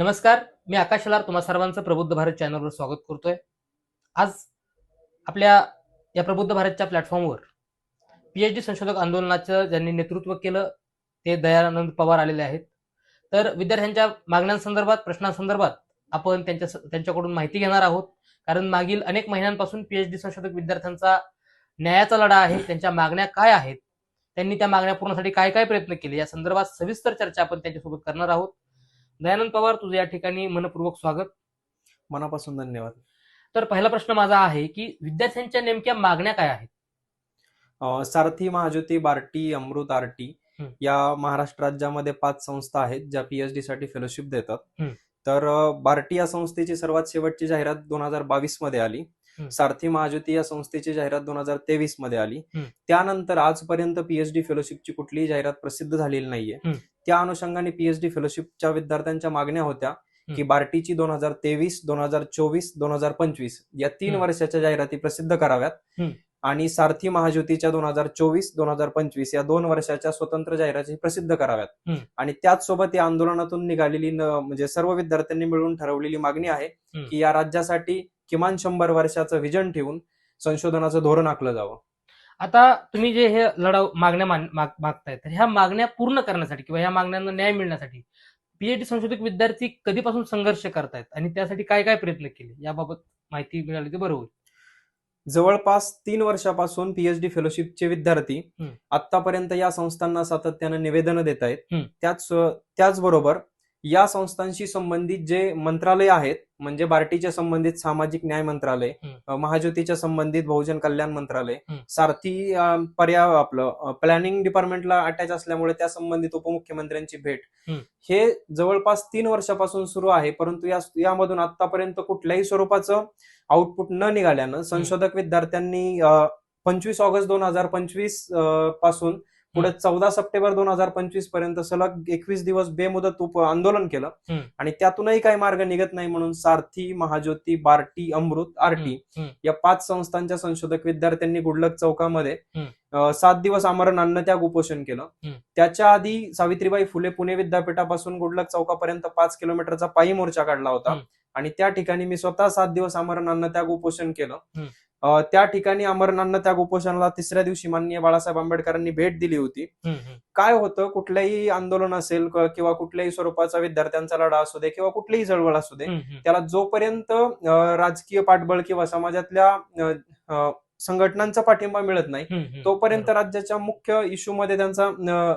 नमस्कार, मी आकाश शेलार तुम्हा सर्वांचं प्रबुद्ध भारत चॅनलवर स्वागत करतोय. आज आपल्या या प्रबुद्ध भारतच्या प्लॅटफॉर्मवर पीएचडी संशोधक आंदोलनाचं ज्यांनी नेतृत्व केलं ते दयानंद पवार आलेले आहेत. तर विद्यार्थ्यांच्या मागण्यांसंदर्भात, प्रश्नांसंदर्भात आपण त्यांच्याकडून माहिती घेणार आहोत. कारण मागील अनेक महिन्यांपासून पीएचडी संशोधक विद्यार्थ्यांचा न्यायाचा लढा आहे. त्यांच्या मागण्या काय आहेत, त्यांनी त्या मागण्या पूर्णसाठी काय काय प्रयत्न केले या संदर्भात सविस्तर चर्चा आपण त्यांच्यासोबत करणार आहोत. दयानंद पवार, तुझं या ठिकाणी मनपूर्वक स्वागत. मनापासून धन्यवाद. तर पहिला प्रश्न माझा आहे की विद्यार्थ्यांच्या नेमक्या मागण्या काय आहेत? सारथी, महाज्योती, बार्टी, अमृत, आरटी या महाराष्ट्र राज्यामध्ये 5 संस्था आहेत ज्या पीएचडी साठी फेलोशिप देतात. तर बार्टी या संस्थेची सर्वात शेवटची जाहिरात 2022 मध्ये आली. सारथी, महाज्योती या संस्थेची जाहिरात 2023 मध्ये आली. त्यानंतर आजपर्यंत पीएचडी फेलोशिपची कुठलीही जाहिरात प्रसिद्ध झालेली नाहीये. त्या अनुषंगाने पीएचडी फेलोशिपच्या विद्यार्थ्यांच्या मागण्या होत्या की बार्टीची 2023, 2024, 2025 या 3 वर्षाच्या जाहिराती प्रसिद्ध कराव्यात आणि सारथी, महाज्योतीच्या 2024, 2025 या 2 वर्षाच्या स्वतंत्र जाहिराती प्रसिद्ध कराव्यात. आणि त्याच सोबत या आंदोलनातून निघालेली म्हणजे सर्व विद्यार्थ्यांनी मिळून ठरवलेली मागणी आहे की या राज्यासाठी किमान 100 वर्षाचं व्हिजन ठेवून संशोधनाचं धोरण आखलं जावं. आता तुम्ही जे हे लढाव मागण्या मागताय, तर ह्या मागण्या पूर्ण करण्यासाठी किंवा ह्या मागण्यांना न्याय मिळण्यासाठी पीएचडी संशोधक विद्यार्थी कधीपासून संघर्ष करतायत आणि त्यासाठी काय काय प्रयत्न केले याबाबत माहिती मिळाली तर बरं होईल. जवळपास 3 वर्षापासून पीएचडी फेलोशिपचे विद्यार्थी आतापर्यंत या संस्थांना सातत्याने निवेदन देत आहेत. त्याचबरोबर या संस्थांशी संबंधित जे मंत्रालय आहेत, म्हणजे बार्टीच्या संबंधित सामाजिक न्याय मंत्रालय, महाज्योतीच्या संबंधित बहुजन कल्याण मंत्रालय, सारथी आपलं प्लॅनिंग डिपार्टमेंटला अटॅच असल्यामुळे त्या संबंधित उपमुख्यमंत्र्यांची भेट हे जवळपास 3 वर्षापासून सुरू आहे. परंतु यामधून आतापर्यंत कुठल्याही स्वरूपाचं आउटपुट न निघाल्यानं संशोधक विद्यार्थ्यांनी 25 ऑगस्ट 2025 पासून पुढे 14 सप्टेंबर 2025 पर्यंत सलग 21 दिवस बेमुदत आंदोलन केलं आणि त्यातूनही काही मार्ग निघत नाही म्हणून सारथी, महाज्योती, बार्टी, अमृत, आरटी या 5 संस्थांच्या संशोधक विद्यार्थ्यांनी गुडलक चौकामध्ये 7 दिवस आमरण अन्नत्याग उपोषण केलं. त्याच्या आधी सावित्रीबाई फुले पुणे विद्यापीठापासून गुडलक चौकापर्यंत 5 किलोमीटरचा पायी मोर्चा काढला होता आणि त्या ठिकाणी मी स्वतः 7 दिवस आमरण अन्नत्याग उपोषण केलं. त्या ठिकाणी आमरण अन्नत्याग उपोषणाला 3ऱ्या दिवशी माननीय बाळासाहेब आंबेडकरांनी भेट दिली होती. काय होतं, कुठलंही आंदोलन असेल किंवा कुठल्याही स्वरूपाचा विद्यार्थ्यांचा लढा असू दे किंवा कुठलीही चळवळ असू दे, त्याला जोपर्यंत राजकीय पाठबळ किंवा समाजातल्या संघटनांचा पाठिंबा मिळत नाही तोपर्यंत राज्याच्या मुख्य इश्यू मध्ये त्यांचा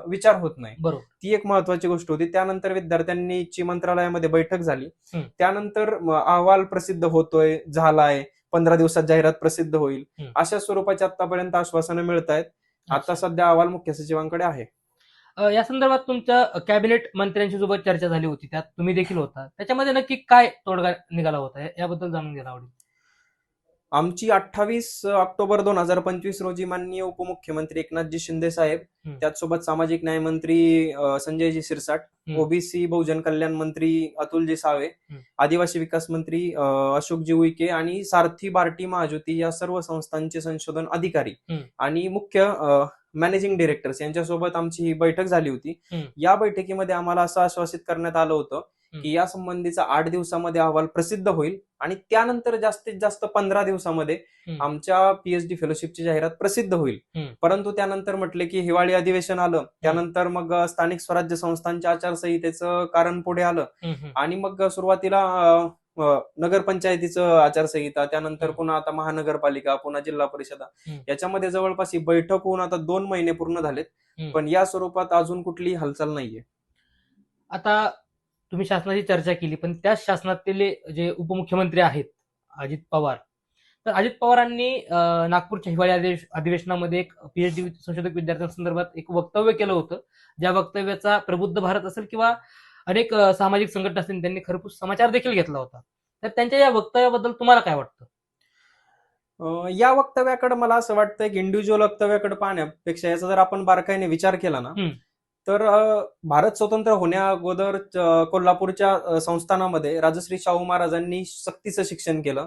विचार होत नाही. ती एक महत्वाची गोष्ट होती. त्यानंतर विद्यार्थ्यांची मंत्रालयामध्ये बैठक झाली. त्यानंतर अहवाल प्रसिद्ध होतोय, झालाय, 15 दिवसात जाहिरात प्रसिद्ध होईल, अशा स्वरूपाची आतापर्यंत आश्वासनं मिळत आहेत. आता सध्या अहवाल मुख्य सचिवांकडे आहे. या संदर्भात तुमच्या कॅबिनेट मंत्र्यांशी सोबत चर्चा झाली होती, त्यात तुम्ही देखील होता. त्याच्यामध्ये नक्की काय तोडगा निघाला होता याबद्दल जाणून घ्यायला आवडेल. आमची 28 ऑक्टोबर 2025 रोजी माननीय उपमुख्यमंत्री एकनाथजी शिंदे साहेब, त्याचसोबत सामाजिक न्याय मंत्री संजयजी शिरसाट, ओबीसी बहुजन कल्याण मंत्री अतुलजी सावे, आदिवासी विकास मंत्री अशोकजी उईके आणि सारथी, बार्टी, महाज्योती या सर्व संस्थांचे संशोधन अधिकारी आणि मुख्य मॅनेजिंग डिरेक्टर्स यांच्यासोबत आमची ही बैठक झाली होती. या बैठकीमध्ये आम्हाला असं आश्वासित करण्यात आलं होतं की या संबंधीचा 8 दिवसामध्ये अहवाल प्रसिद्ध होईल आणि त्यानंतर जास्तीत जास्त 15 दिवसामध्ये आमच्या पीएचडी फेलोशिपची जाहिरात प्रसिद्ध होईल. परंतु त्यानंतर म्हटले की हिवाळी अधिवेशन आलं, त्यानंतर मग स्थानिक स्वराज्य संस्थांच्या आचारसंहितेचं कारण पुढे आलं आणि मग सुरुवातीला नगरपंचायतीचं आचारसंहिता, त्यानंतर पुन्हा आता महानगरपालिका, पुन्हा जिल्हा परिषदा, याच्यामध्ये जवळपास ही बैठक होऊन आता 2 महिने पूर्ण झालेत, पण या स्वरूपात अजून कुठलीही हालचाल नाहीये. आता तुम्ही शासनाची चर्चा केली, पण त्याच शासनातील जे उपमुख्यमंत्री आहेत अजित पवार, तर अजित पवारांनी नागपूरच्या हिवाळी अधिवेशनामध्ये एक पीएचडी संशोधक विद्यार्थ्यांसंदर्भात एक वक्तव्य केलं होतं. ज्या वक्तव्याचा प्रबुद्ध भारत असेल किंवा अनेक सामाजिक संघटना असतील त्यांनी खरपूस समाचार देखील घेतला होता. तर त्यांच्या या वक्तव्याबद्दल तुम्हाला काय वाटतं? या वक्तव्याकडे मला असं वाटतं की इंडिव्हिज्युअल वक्तव्याकडे पाहण्यापेक्षा याचा जर आपण बारकाईने विचार केला ना, तर भारत स्वतंत्र होण्या अगोदर कोल्हापूरच्या संस्थानामध्ये राजश्री शाहू महाराजांनी सक्तीचं शिक्षण केलं.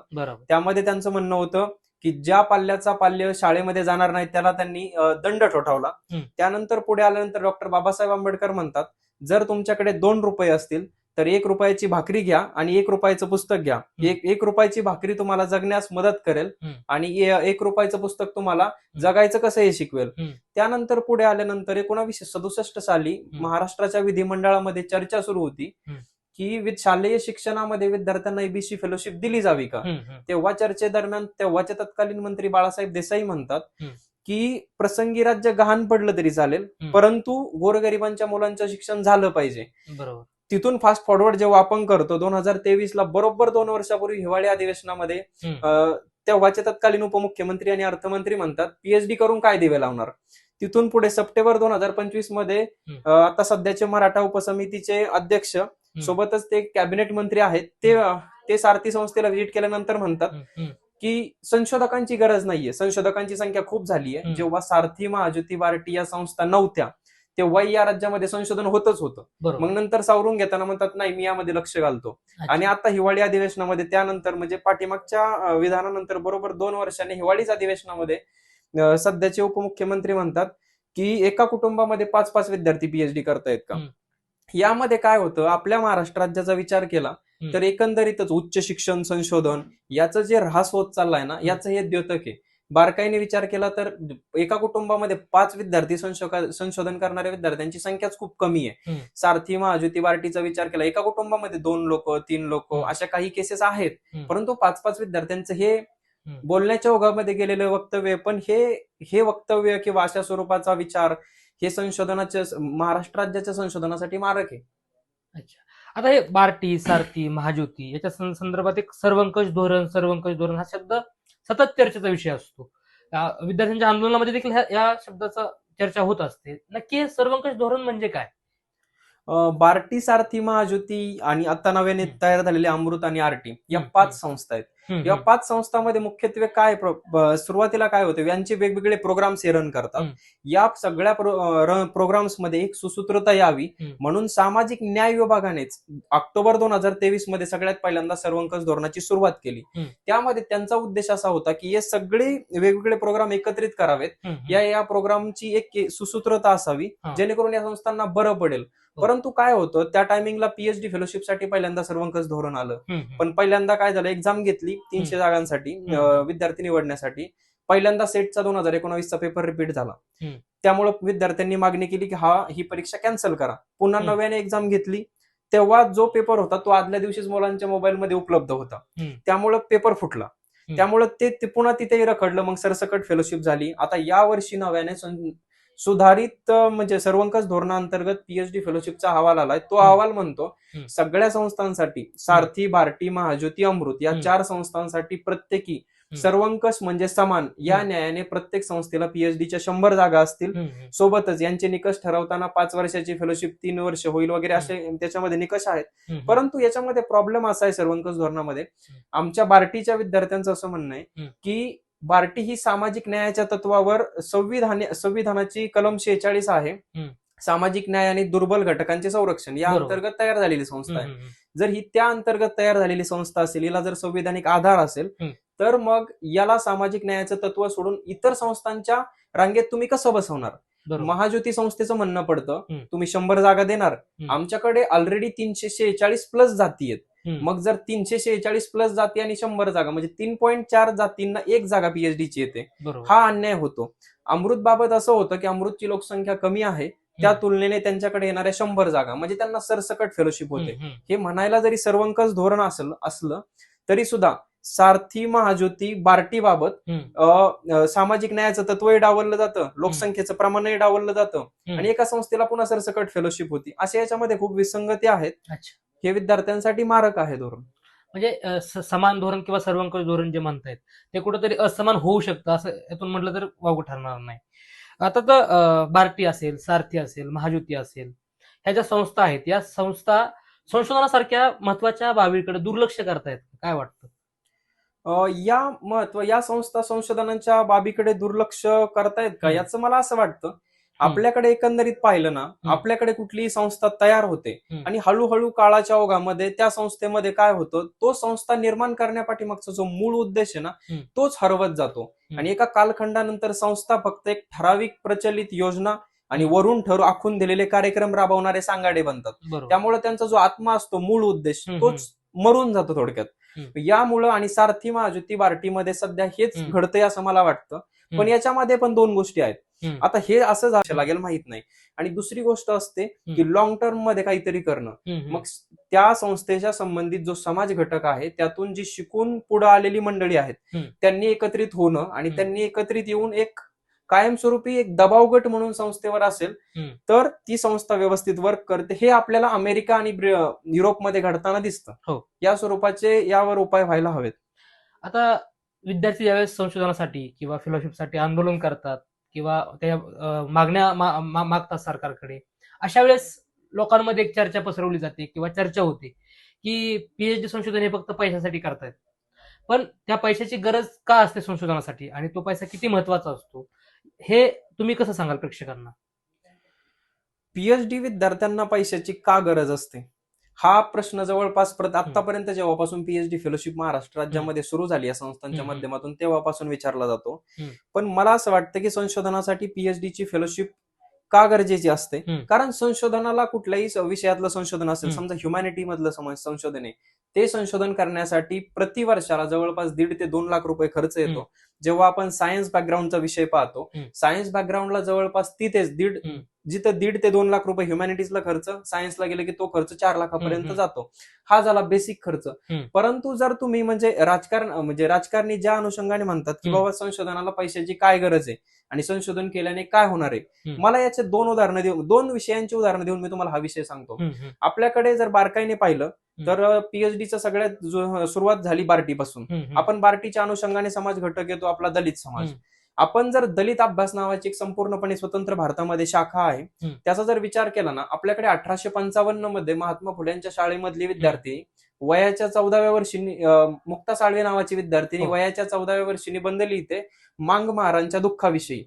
त्यामध्ये त्यांचं म्हणणं होतं की ज्या पाल्याचा पाल्य शाळेमध्ये जाणार नाही त्याला त्यांनी दंड ठोठावला. त्यानंतर पुढे आल्यानंतर डॉक्टर बाबासाहेब आंबेडकर म्हणतात, जर तुमच्याकडे 2 रुपये असतील तर 1 रुपयाची भाकरी घ्या आणि 1 रुपयाचं पुस्तक घ्या. एक रुपयाची भाकरी तुम्हाला जगण्यास मदत करेल आणि 1 रुपयाचं पुस्तक तुम्हाला जगायचं कसं हे शिकवेल. त्यानंतर पुढे आल्यानंतर 1967 साली महाराष्ट्राच्या विधिमंडळामध्ये चर्चा सुरू होती की शालेय शिक्षणामध्ये विद्यार्थ्यांना एबीसी फेलोशिप दिली जावी का. तेव्हा चर्चेदरम्यान तेव्हाचे तत्कालीन मंत्री बाळासाहेब देसाई म्हणतात की प्रसंगी राज्य गहाण पडलं तरी चालेल, परंतु गोरगरिबांच्या मुलांचं शिक्षण झालं पाहिजे. बरोबर. तिथून फास्ट फॉरवर्ड जेव्हा आपण करतो 2023 बरोबर 2 वर्षापूर्वी हिवाळी अधिवेशनामध्ये तेव्हाचे तत्कालीन उपमुख्यमंत्री आणि अर्थमंत्री म्हणतात पीएचडी करून काय दिवे लावणार. तिथून पुढे सप्टेंबर 2025 मध्ये आता सध्याचे मराठा उपसमितीचे अध्यक्ष सोबतच ते कॅबिनेट मंत्री आहेत ते सारथी संस्थेला व्हिजिट केल्यानंतर म्हणतात की संशोधकांची गरज नाहीये, संशोधकांची संख्या खूप झाली आहे. जेव्हा सारथी, महाज्योती, बार्टी या संस्था नव्हत्या तेव्हा या राज्यामध्ये संशोधन होतच होतं. मग नंतर सावरून घेताना म्हणतात नाही मी यामध्ये लक्ष घालतो. आणि आता हिवाळी अधिवेशनामध्ये त्यानंतर म्हणजे पाठीमागच्या विधानानंतर बरोबर 2 वर्षांनी हिवाळीच अधिवेशनामध्ये सध्याचे उपमुख्यमंत्री म्हणतात की एका कुटुंबामध्ये 5-5 विद्यार्थी पीएचडी करतायत का. यामध्ये काय होतं, आपल्या महाराष्ट्र राज्याचा विचार केला तर एकंदरीतच उच्च शिक्षण संशोधन याचं जे ऱ्हास होत चाललाय ना याचं हे द्योतक आहे. बारकाईने विचार केला तर एका कुटुंबामध्ये 5 विद्यार्थी संशोधन करणाऱ्या विद्यार्थ्यांची संख्याच खूप कमी आहे. सारथी, महाज्योती, बार्टीचा विचार केला एका कुटुंबामध्ये 2 लोक 3 लोक अशा काही केसेस आहेत, परंतु 5-5 विद्यार्थ्यांचं हे बोलण्याच्या ओघामध्ये गेलेलं वक्तव्य. पण हे वक्तव्य किंवा अशा स्वरूपाचा विचार हे संशोधनाच्या महाराष्ट्र राज्याच्या संशोधनासाठी मारक आहे. अच्छा, आता हे बार्टी, सारथी, महाज्योती याच्या संदर्भात एक सर्वंकष धोरण हा शब्द सतत चर्चेचा विषय असतो. विद्यार्थ्यांच्या आंदोलनामध्ये देखील या शब्दाचा चर्चा होत असते. नक्की सर्वंकष धोरण म्हणजे काय? बार्टी, सारथी, महाज्योती आणि आता नव्याने तयार झालेले अमृत आणि आरटी या 5 संस्था आहेत. या 5 संस्थांमध्ये मुख्यत्वे काय सुरुवातीला काय होते, यांचे वेगवेगळे प्रोग्राम्स हे रन करतात. या सगळ्या प्रोग्राम्स मध्ये एक सुसूत्रता यावी म्हणून सामाजिक न्याय विभागानेच ऑक्टोबर 2023 मध्ये सगळ्यात पहिल्यांदा सर्वंकष धोरणाची सुरुवात केली. त्यामध्ये त्यांचा उद्देश असा होता की हे सगळे वेगवेगळे प्रोग्राम एकत्रित करावेत. या प्रोग्रामची एक सुसूत्रता असावी जेणेकरून या संस्थांना बरं पडेल. परंतु काय होतं, त्या टायमिंगला पीएचडी फेलोशिपसाठी पहिल्यांदा सर्वंकष धोरण आलं. पण पहिल्यांदा काय झालं, एक्झाम घेतली 300 जागांसाठी विद्यार्थी निवडण्यासाठी. पहिल्यांदा सेटचा 2019चा पेपर रिपीट झाला. त्यामुळे विद्यार्थ्यांनी मागणी केली की ही परीक्षा कॅन्सल करा. पुन्हा नव्याने एक्झाम घेतली तेव्हा जो पेपर होता तो आदल्या दिवशीच मुलांच्या मोबाईलमध्ये उपलब्ध होता. त्यामुळे पेपर फुटला. त्यामुळे ते पुन्हा तिथेही रखडलं. मग सरसकट फेलोशिप झाली. आता या वर्षी नव्याने सुधारित म्हणजे सर्वंकष धोरणाअंतर्गत पीएचडी फेलोशिपचा अहवाल आलाय. तो अहवाल म्हणतो सगळ्या संस्थांसाठी सारथी, बार्टी, महाज्योती, अमृत या 4 संस्थांसाठी प्रत्येकी सर्वंकष म्हणजे समान या न्यायाने प्रत्येक संस्थेला पीएचडीच्या 100 जागा असतील. सोबतच यांचे निकष ठरवताना 5 वर्षाची फेलोशिप 3 वर्ष होईल वगैरे असे त्याच्यामध्ये निकष आहेत. परंतु याच्यामध्ये प्रॉब्लेम असा आहे सर्वंकष धोरणामध्ये, आमच्या बार्टीच्या विद्यार्थ्यांचं असं म्हणणं आहे की बार्टी ही सामाजिक न्यायाच्या तत्वावर संविधानाची कलम 46 आहे, सामाजिक न्याय आणि दुर्बल घटकांचे संरक्षण या अंतर्गत तयार झालेली संस्था आहे. जर ही त्या अंतर्गत तयार झालेली संस्था असेल, हिला जर संविधानिक आधार असेल तर मग याला सामाजिक न्यायाचं तत्व सोडून इतर संस्थांच्या रांगेत तुम्ही कसं बसवणार. महाज्योती संस्थेचं म्हणणं पडतं तुम्ही 100 जागा देणार, आमच्याकडे ऑलरेडी 346 प्लस जाती आहेत. मग जर 346 प्लस जाती आणि 100 जागा म्हणजे 3.4 जातींना 1 जागा पीएचडीची येते, हा अन्याय होतो. अमृत बाबत असं होतं की अमृतची लोकसंख्या कमी आहे, त्या तुलनेने त्यांच्याकडे येणाऱ्या 100 जागा म्हणजे त्यांना सरसकट फेलोशिप होते. हे म्हणायला जरी सर्वंकष धोरण असलं तरी सुद्धा सारथी, महाज्योती, बार्टी बाबत सामाजिक न्यायाचं तत्वही डावललं जातं, लोकसंख्येचं प्रमाणही डावललं जातं आणि एका संस्थेला पुन्हा सरसकट फेलोशिप होती. अशा याच्यामध्ये खूप विसंगती आहेत. हे विद्यार्थ्यांसाठी मारक आहे धोरण. म्हणजे समान धोरण किंवा सर्वंकष धोरण जे म्हणतायत ते कुठेतरी असमान होऊ शकतं असं यातून म्हटलं तर वावगं ठरणार नाही. आता तर बार्टी असेल, सारथी असेल, महाज्योती असेल, ह्या ज्या संस्था आहेत या संस्था संशोधनासारख्या महत्वाच्या बाबीकडे दुर्लक्ष करतायत, काय वाटतं? या संस्था संशोधनाच्या बाबीकडे दुर्लक्ष करतायत का याचं मला असं वाटतं. आपल्याकडे एकंदरीत पाहिलं ना, आपल्याकडे कुठलीही संस्था तयार होते आणि हळूहळू काळाच्या ओघामध्ये त्या संस्थेमध्ये काय होतं, तो संस्था निर्माण करण्यापाठीमागचा जो मूळ उद्देश आहे ना तोच हरवत जातो आणि एका कालखंडानंतर संस्था फक्त एक ठराविक प्रचलित योजना आणि वरून आखून दिलेले कार्यक्रम राबवणारे सांगाडे बनतात. बरोबर. त्यामुळे त्यांचा जो आत्मा असतो, मूळ उद्देश, हम्म, तोच मरून जातो थोडक्यात. यामुळं आणि सारथी महायुती बार्टीमध्ये सध्या हेच घडतंय असं मला वाटतं. पण याच्यामध्ये पण दोन गोष्टी आहेत. आता हे असं झालं लागेल माहित नाही. आणि दुसरी गोष्ट असते की लॉंग टर्म मध्ये काहीतरी करणं. मग त्या संस्थेच्या संबंधित जो समाज घटक आहे त्यातून जी शिकून पुढे आलेली मंडळी आहेत त्यांनी एकत्रित होणं आणि त्यांनी एकत्रित येऊन एक कायमस्वरूपी एक दबाव गट म्हणून संस्थेवर असेल तर ती संस्था व्यवस्थित वर्क करते. हे आपल्याला अमेरिका आणि युरोपमध्ये घडताना दिसतं. हो. या स्वरूपाचे यावर उपाय व्हायला हवेत. आता विद्यार्थी ज्यावेळेस संशोधनासाठी किंवा फेलोशिपसाठी आंदोलन करतात किंवा त्या मागण्या मागतात सरकारकडे, अशा वेळेस लोकांमध्ये एक चर्चा पसरवली जाते किंवा चर्चा होते की पीएचडी संशोधन हे फक्त पैशासाठी करतायत. पण त्या पैशाची गरज का असते संशोधनासाठी आणि तो पैसा किती महत्वाचा असतो, हे तुम्ही कसं सांगाल प्रेक्षकांना? पीएचडी विद्यार्थ्यांना पैशाची का गरज असते हा प्रश्न जवळपास आतापर्यंत जेव्हापासून पीएचडी फेलोशिप महाराष्ट्र राज्यामध्ये सुरू झाली या संस्थांच्या माध्यमातून तेव्हापासून विचारला जातो. पण मला असं वाटतं की संशोधनासाठी पीएचडीची फेलोशिप का गरजेची असते, कारण संशोधनाला कुठल्याही विषयातलं संशोधन असेल, समजा ह्युमॅनिटी मधलं संशोधन आहे, ते संशोधन करण्यासाठी प्रतिवर्षाला जवळपास 1.5 ते 2 लाख रुपये खर्च येतो. जेव्हा आपण सायन्स बॅकग्राऊंडचा विषय पाहतो, सायन्स बॅकग्राऊंडला जवळपास तिथेच जिथं 1.5 ते 2 लाख रुपये ह्युमॅनिटीजला खर्च, सायन्सला गेले की तो खर्च 4 लाखापर्यंत जातो. हा झाला बेसिक खर्च. परंतु जर तुम्ही म्हणजे राजकारणी ज्या अनुषंगाने म्हणतात की बाबा संशोधनाला पैशाची काय गरज आहे आणि संशोधन केल्याने काय होणार आहे, मला याचे दोन विषयांची उदाहरणं देऊन मी तुम्हाला हा विषय सांगतो. आपल्याकडे जर बारकाईने पाहिलं तर पीएचडीचं सगळ्यात सुरुवात झाली बार्टीपासून. आपण बार्टीच्या अनुषंगाने समाज घटक येतो आपला दलित समाज. आपण जर दलित अभ्यास नावाची एक संपूर्णपणे स्वतंत्र भारतामध्ये शाखा आहे, त्याचा जर विचार केला ना, आपल्याकडे 1855 मध्ये महात्मा फुलेंच्या शाळेमधली विद्यार्थी वयाच्या 14व्या वर्षी मुक्ता साळवे नावाची विद्यार्थिनी वयाच्या 14व्या वर्षी निबंध लिहिते मांग महारांच्या दुःखाविषयी.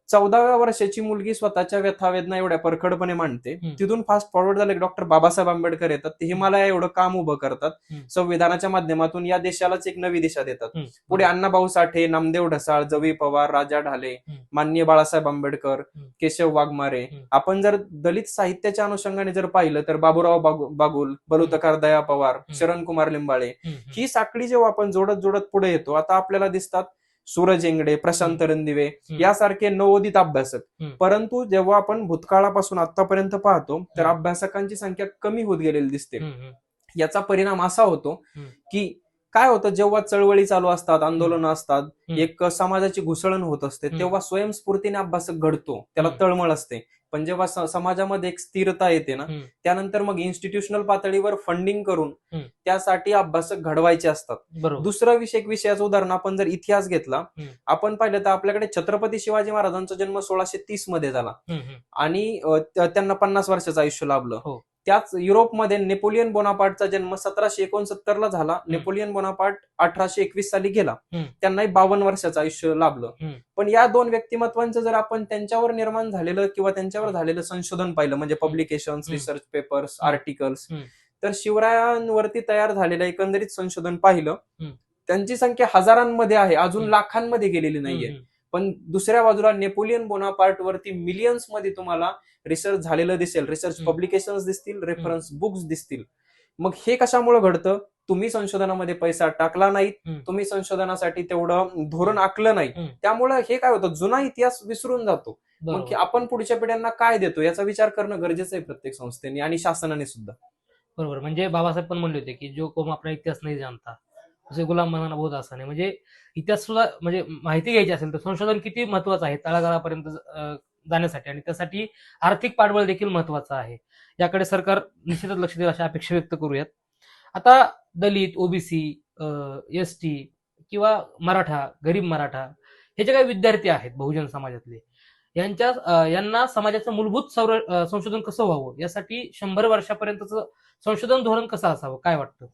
14व्या वर्षाची मुलगी स्वतःच्या व्यथा वेदना एवढ्या परखडपणे मांडते. तिथून फास्ट फॉरवर्ड झाले डॉक्टर बाबासाहेब आंबेडकर येतात, ते हिमालय एवढं काम उभं करतात, संविधानाच्या माध्यमातून या देशालाच एक नवी दिशा देतात. पुढे अण्णाभाऊ साठे, नामदेव ढसाळ, जवी पवार, राजा ढाले, माननीय बाळासाहेब आंबेडकर, केशव वाघमारे. आपण जर दलित साहित्याच्या अनुषंगाने जर पाहिलं तर बाबूराव बागुल, बलुतकार दया पवार, शरण कुमार लिंबाळे, ही साखळी जेव्हा आपण जोडत जोडत पुढे येतो, आता आपल्याला दिसतात सूरज एंगडे, प्रशांत रणदिवे यासारखे नवोदित अभ्यासक. परंतु जेव्हा आपण भूतकाळापासून आतापर्यंत पाहतो तर अभ्यासकांची संख्या कमी होत गेलेली दिसते. याचा परिणाम असा होतो की काय होतं, जेव्हा चळवळी चालू असतात, आंदोलनं असतात, एक समाजाची घुसळण होत असते, तेव्हा स्वयंस्फूर्तीने अभ्यासक घडतो, त्याला तळमळ असते. पण जेव्हा समाजामध्ये एक स्थिरता येते ना, त्यानंतर मग इन्स्टिट्यूशनल पातळीवर फंडिंग करून त्यासाठी अभ्यासक घडवायचे असतात. दुसरं विषयाचं उदाहरण आपण जर इतिहास घेतला, आपण पाहिलं तर आपल्याकडे छत्रपती शिवाजी महाराजांचा जन्म 1630 मध्ये झाला आणि त्यांना 50 वर्षाचं आयुष्य लाभलं. त्याच युरोपमध्ये नेपोलियन बोनापार्टचा जन्म 1769 ला झाला. नेपोलियन बोनापार्ट 1821 साली गेला, त्यांनाही 52 वर्षाचं आयुष्य लाभलं. पण या दोन व्यक्तिमत्वांचं जर आपण त्यांच्यावर निर्माण झालेलं किंवा त्यांच्यावर झालेलं संशोधन पाहिलं, म्हणजे पब्लिकेशन्स, रिसर्च पेपर्स, आर्टिकल्स, तर शिवरायांवरती तयार झालेलं एकंदरीत संशोधन पाहिलं, त्यांची संख्या हजारांमध्ये आहे, अजून लाखांमध्ये गेलेली नाहीये. पण दुसऱ्या बाजूला नेपोलियन बोनापार्ट वरती मिलियन्स मध्ये तुम्हाला रिसर्च झालेलं दिसेल, रिसर्च पब्लिकेशन्स दिसतील, रेफरन्स बुक्स दिसतील. मग हे कशामुळे घडतं? तुम्ही संशोधनामध्ये पैसा टाकला नाही, तुम्ही संशोधनासाठी तेवढं धोरण आखलं नाही, त्यामुळे हे काय होतं, जुना इतिहास विसरून जातो. मग आपण पुढच्या पिढ्यांना काय देतो याचा विचार करणं गरजेचं आहे प्रत्येक संस्थेने आणि शासनाने सुद्धा. बरोबर. म्हणजे बाबासाहेब पण म्हणले होते की जो कोम आपला इतिहास नाही जाणता उसे गुलाम बनाना बहुत आसान आहे. म्हणजे इतिहास सुद्धा म्हणजे माहिती घ्यायची असेल तर संशोधन किती महत्वाचं आहे तळागाळापर्यंत जाण्यासाठी, आणि त्यासाठी आर्थिक पाठबळ देखील महत्वाचं आहे. याकडे सरकार निश्चितच लक्ष देईल अशी अपेक्षा व्यक्त करूयात. आता दलित, ओबीसी, एसटी किंवा मराठा, गरीब मराठा हे जे काही विद्यार्थी आहेत बहुजन समाजातले, यांना समाजाचं मूलभूत संशोधन कसं व्हावं यासाठी 100 वर्षापर्यंतचं संशोधन धोरण कसं असावं, काय वाटतं?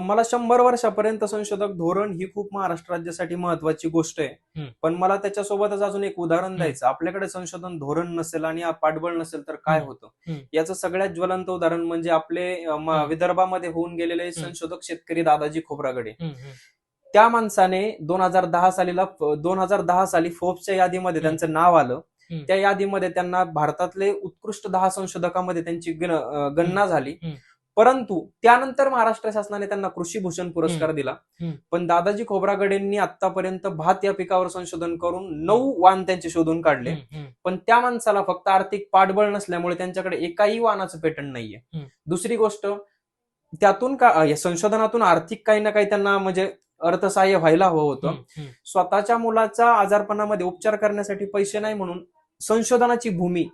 मला 100 वर्षापर्यंत संशोधक धोरण ही खूप महाराष्ट्र राज्यासाठी महत्वाची गोष्ट आहे. पण मला त्याच्यासोबतच अजून एक उदाहरण द्यायचं. आपल्याकडे संशोधन धोरण नसेल आणि पाठबळ नसेल तर काय होतं, याचं सगळ्यात ज्वलंत उदाहरण म्हणजे आपले विदर्भामध्ये होऊन गेलेले संशोधक शेतकरी दादाजी खोब्रागडे. त्या माणसाने 2010 साली फोर्ब्सच्या यादीमध्ये त्यांचं नाव आलं त्या यादीमध्ये त्यांना भारतातले उत्कृष्ट 10 संशोधकांमध्ये त्यांची गणना झाली. परंतु त्यानंतर महाराष्ट्र शासनाने त्यांना कृषी भूषण पुरस्कार दिला. पण दादाजी खोब्रागडेंनी आतापर्यंत भात या पिकावर संशोधन करून 9 वाण त्यांचे शोधून काढले. पण त्या माणसाला फक्त आर्थिक पाठबळ नसल्यामुळे त्यांच्याकडे एकाही वाणाचं पेटंट नाहीये. दुसरी गोष्ट, त्यातून या संशोधनातून आर्थिक काही ना काही त्यांना म्हणजे अर्थसहाय्य व्हायला हवं होतं. स्वतःच्या मुलाचा आजारपणामध्ये उपचार करण्यासाठी पैसे नाही म्हणून संशोधनाची भूमी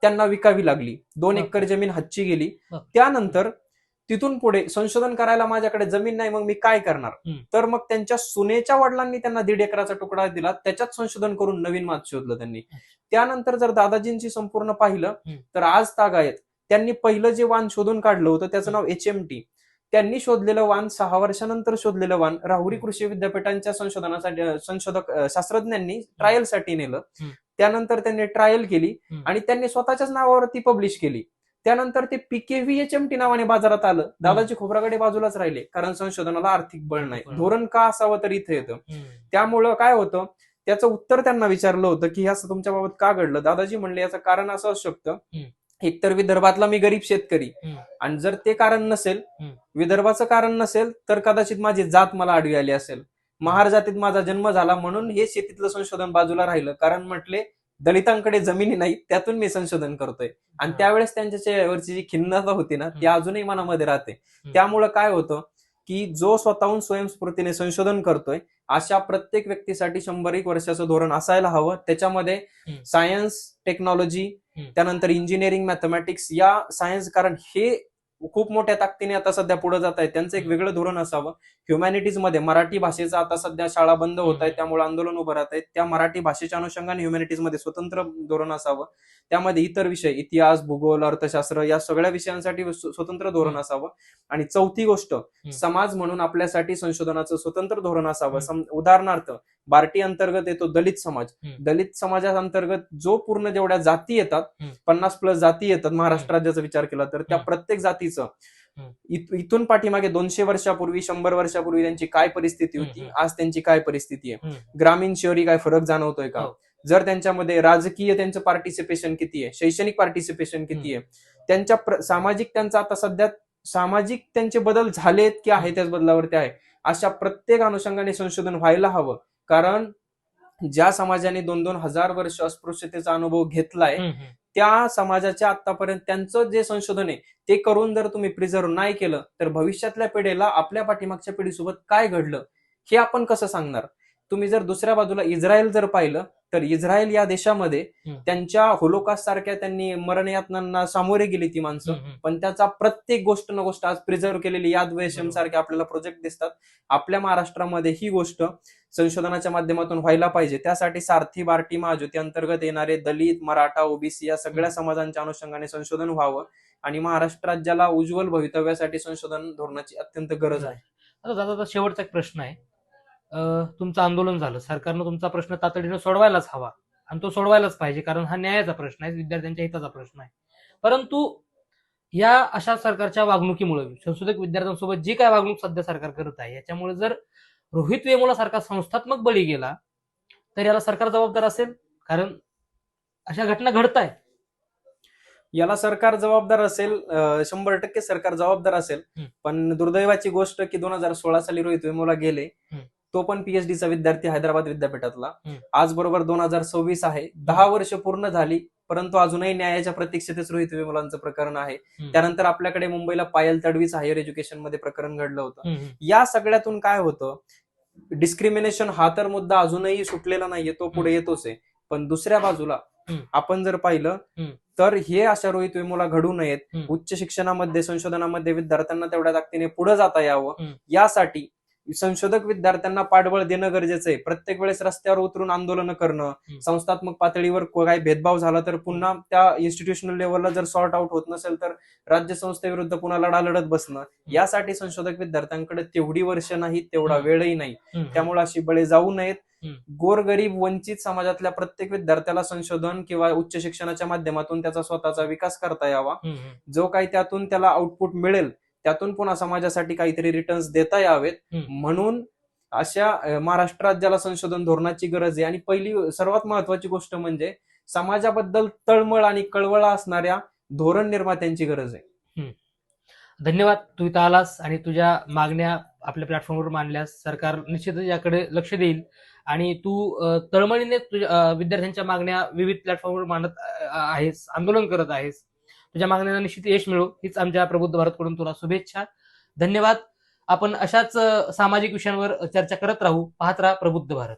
त्यांना विकावी लागली. 2 एकर जमीन हातची गेली. त्यानंतर तिथून पुढे संशोधन करायला माझ्याकडे जमीन नाही, मग मी काय करणार? तर मग त्यांच्या सुनेच्या वडिलांनी त्यांना 1.5 एकराचा तुकडा दिला. त्याच्यात संशोधन करून नवीन मात शोधलं त्यांनी. त्यानंतर जर दादाजींची संपूर्ण पाहिलं तर आज तागायत त्यांनी पहिलं जे वाण शोधून काढलं होतं त्याचं नाव HMT. त्यांनी शोधलेलं वाण 6 वर्षानंतर शोधलेलं वाण राहुरी कृषी विद्यापीठांच्या संशोधक शास्त्रज्ञांनी ट्रायलसाठी नेलं. त्यानंतर त्यांनी ट्रायल केली आणि त्यांनी स्वतःच्याच नावावरती पब्लिश केली. त्यानंतर ते PKV HMT नावाने बाजारात आलं. दादाजी खोब्रागडे बाजूलाच राहिले, कारण संशोधनाला आर्थिक बळ नाही. धोरण का असावं तर इथे येतं. त्यामुळं काय होतं, त्याचं उत्तर त्यांना विचारलं होतं की असं तुमच्या बाबत का घडलं? दादाजी म्हणले याचं कारण असं असू शकतं, एकतर विदर्भातला मी गरीब शेतकरी, आणि जर ते कारण नसेल, विदर्भाचं कारण नसेल, तर कदाचित माझी जात मला आडवी आली असेल. महार जातीत माझा जन्म झाला म्हणून हे शेतीतलं संशोधन बाजूला राहिलं. कारण म्हटले दलितांकडे जमिनी नाही, त्यातून मी संशोधन करतोय. आणि त्यावेळेस त्यांच्यावरची जी खिन्नता होती ना, ती अजूनही मनामध्ये राहते. त्यामुळं काय होतं की जो स्वतःहून स्वयंस्फूर्तीने संशोधन करतोय अशा प्रत्येक व्यक्तीसाठी 100 वर्षाचं धोरण असायला हवं. त्याच्यामध्ये सायन्स, टेक्नॉलॉजी, त्यानंतर इंजिनिअरिंग, मॅथमॅटिक्स या सायन्स, कारण हे खूप मोठ्या ताकदीने आता सध्या पुढे जात आहे, त्यांचं एक वेगळं धोरण असावं. ह्युमॅनिटीज मध्ये मराठी भाषेचा आता सध्या शाळा बंद होत आहे, त्यामुळे आंदोलन उभं राहत आहे. त्या मराठी भाषेच्या अनुषंगाने ह्युमॅनिटीज मध्ये स्वतंत्र धोरण असावं. त्यामध्ये इतर विषय, इतिहास, भूगोल, अर्थशास्त्र या सगळ्या विषयांसाठी स्वतंत्र धोरण असावं. आणि चौथी गोष्ट, समाज म्हणून आपल्यासाठी संशोधनाचं स्वतंत्र धोरण असावं. उदाहरणार्थ बार्टी अंतर्गत येतो दलित समाज. दलित समाजा अंतर्गत जो पूर्ण जेवढ्या जाती येतात, 50+ जाती येतात महाराष्ट्र राज्याचा विचार केला तर, त्या प्रत्येक जातीचं इथून पाठीमागे 200 वर्षापूर्वी, 100 वर्षापूर्वी त्यांची काय परिस्थिती होती, आज त्यांची काय परिस्थिती आहे, ग्रामीण शहरी काय फरक जाणवतोय का, जर त्यांच्यामध्ये राजकीय त्यांचं पार्टिसिपेशन किती आहे, शैक्षणिक पार्टिसिपेशन किती आहे, त्यांच्या सामाजिक, त्यांचा आता सध्या सामाजिक त्यांचे बदल झालेत की आहे त्याच बदलावरती आहे, अशा प्रत्येक अनुषंगाने संशोधन व्हायला हवं. कारण ज्या समाजाने 2-2 हजार वर्ष अस्पृश्यतेचा अनुभव घेतलाय, त्या समाजाच्या आतापर्यंत त्यांचं जे संशोधन आहे ते करून जर तुम्ही प्रिझर्व्ह नाही केलं तर भविष्यातल्या पिढीला आपल्या पाठीमागच्या पिढीसोबत काय घडलं हे आपण कसं सांगणार? तुम्ही जर दुसऱ्या बाजूला इस्रायल जर पाहिलं तर इस्रायल या देशामध्ये त्यांच्या होलोकास्ट सारख्या त्यांनी मरणयातनांना सामोरे गेली ती माणसं, पण त्याचा प्रत्येक गोष्ट न गोष्ट आज प्रिझर्व्ह केलेली याद वैषम सारखे आपल्याला प्रोजेक्ट दिसतात. आपल्या महाराष्ट्रामध्ये ही गोष्ट संशोधनाच्या माध्यमातून व्हायला पाहिजे. त्यासाठी सारथी, बार्टी, महाज्योती अंतर्गत येणारे दलित, मराठा, ओबीसी या सगळ्या समाजांच्या अनुषंगाने संशोधन व्हावं आणि महाराष्ट्र राज्याला उज्ज्वल भवितव्यासाठी संशोधन धोरणाची अत्यंत गरज आहे. आता दादा, शेवटचा एक प्रश्न आहे. तुमचं आंदोलन झालं, सरकारनं तुमचा प्रश्न तातडीनं सोडवायलाच हवा आणि तो सोडवायलाच पाहिजे, कारण हा न्यायाचा प्रश्न आहे, विद्यार्थ्यांच्या हिताचा प्रश्न आहे. परंतु या अशा सरकारच्या वागणुकीमुळे, संशोधक विद्यार्थ्यांसोबत जी काय वागणूक सध्या सरकार करत आहे, याच्यामुळे जर रोहित वेमुला सारखा संस्थात्मक बळी गेला तर याला सरकार जबाबदार असेल, कारण अशा घटना घडत आहेत. याला सरकार जबाबदार असेल, 100% सरकार जबाबदार असेल. पण दुर्दैवाची गोष्ट की 2016 साली रोहित वेमुला गेले, तो पण PhDचा विद्यार्थी हैदराबाद विद्यापीठातला. आज बरोबर 2026 आहे, 10 वर्ष पूर्ण झाली, परंतु अजूनही न्यायाच्या प्रतीक्षेतच रोहित वेमुलांचं प्रकरण आहे. त्यानंतर आपल्याकडे मुंबईला पायल तडवीच हायर एज्युकेशन मध्ये प्रकरण घडलं होतं. या सगळ्यातून काय होतं, डिस्क्रिमिनेशन हा तर मुद्दा अजूनही सुटलेला नाहीये, तो पुढे येतोच आहे. पण दुसऱ्या बाजूला आपण जर पाहिलं तर हे अशा रोहित वेमुला घडू नयेत. उच्च शिक्षणामध्ये, संशोधनामध्ये विद्यार्थ्यांना तेवढ्या ताकदीने पुढे जाता यावं, यासाठी संशोधक विद्यार्थ्यांना पाठबळ देणं गरजेचं आहे. प्रत्येक वेळेस रस्त्यावर उतरून आंदोलन करणं, संस्थात्मक पातळीवर काही भेदभाव झाला तर पुन्हा त्या इन्स्टिट्यूशनल लेव्हलला जर सॉर्ट आउट होत नसेल तर राज्य संस्थेविरुद्ध पुन्हा लढा लढत बसणं, यासाठी संशोधक विद्यार्थ्यांकडे तेवढी वर्ष नाही, तेवढा वेळही नाही. त्यामुळे अशी बळे जाऊ नयेत. गोरगरीब, वंचित समाजातल्या प्रत्येक विद्यार्थ्याला संशोधन किंवा उच्च शिक्षणाच्या माध्यमातून त्याचा स्वतःचा विकास करता यावा. जो काही त्यातून त्याला आउटपुट मिळेल त्यातून पुन्हा समाजासाठी काहीतरी रिटर्न्स देता यावेत. म्हणून अशा महाराष्ट्र राज्याला संशोधन धोरणाची गरज आहे. आणि पहिली सर्वात महत्वाची गोष्ट म्हणजे समाजाबद्दल तळमळ आणि कळवळा असणाऱ्या धोरण निर्मात्यांची गरज आहे. धन्यवाद, तू इथं आलास आणि तुझ्या मागण्या आपल्या प्लॅटफॉर्मवर मांडल्यास. सरकार निश्चितच याकडे लक्ष देईल आणि तू तळमळीने तुझ्या विद्यार्थ्यांच्या मागण्या विविध प्लॅटफॉर्मवर मांडत आहेस, आंदोलन करत आहेस. तुझ्या मागण्यांना निश्चित यश मिळो हीच आमच्या प्रबुद्ध भारतकडून तुला शुभेच्छा. धन्यवाद. आपण अशाच सामाजिक विषयांवर चर्चा करत राहू. पाहत राहा प्रबुद्ध भारत.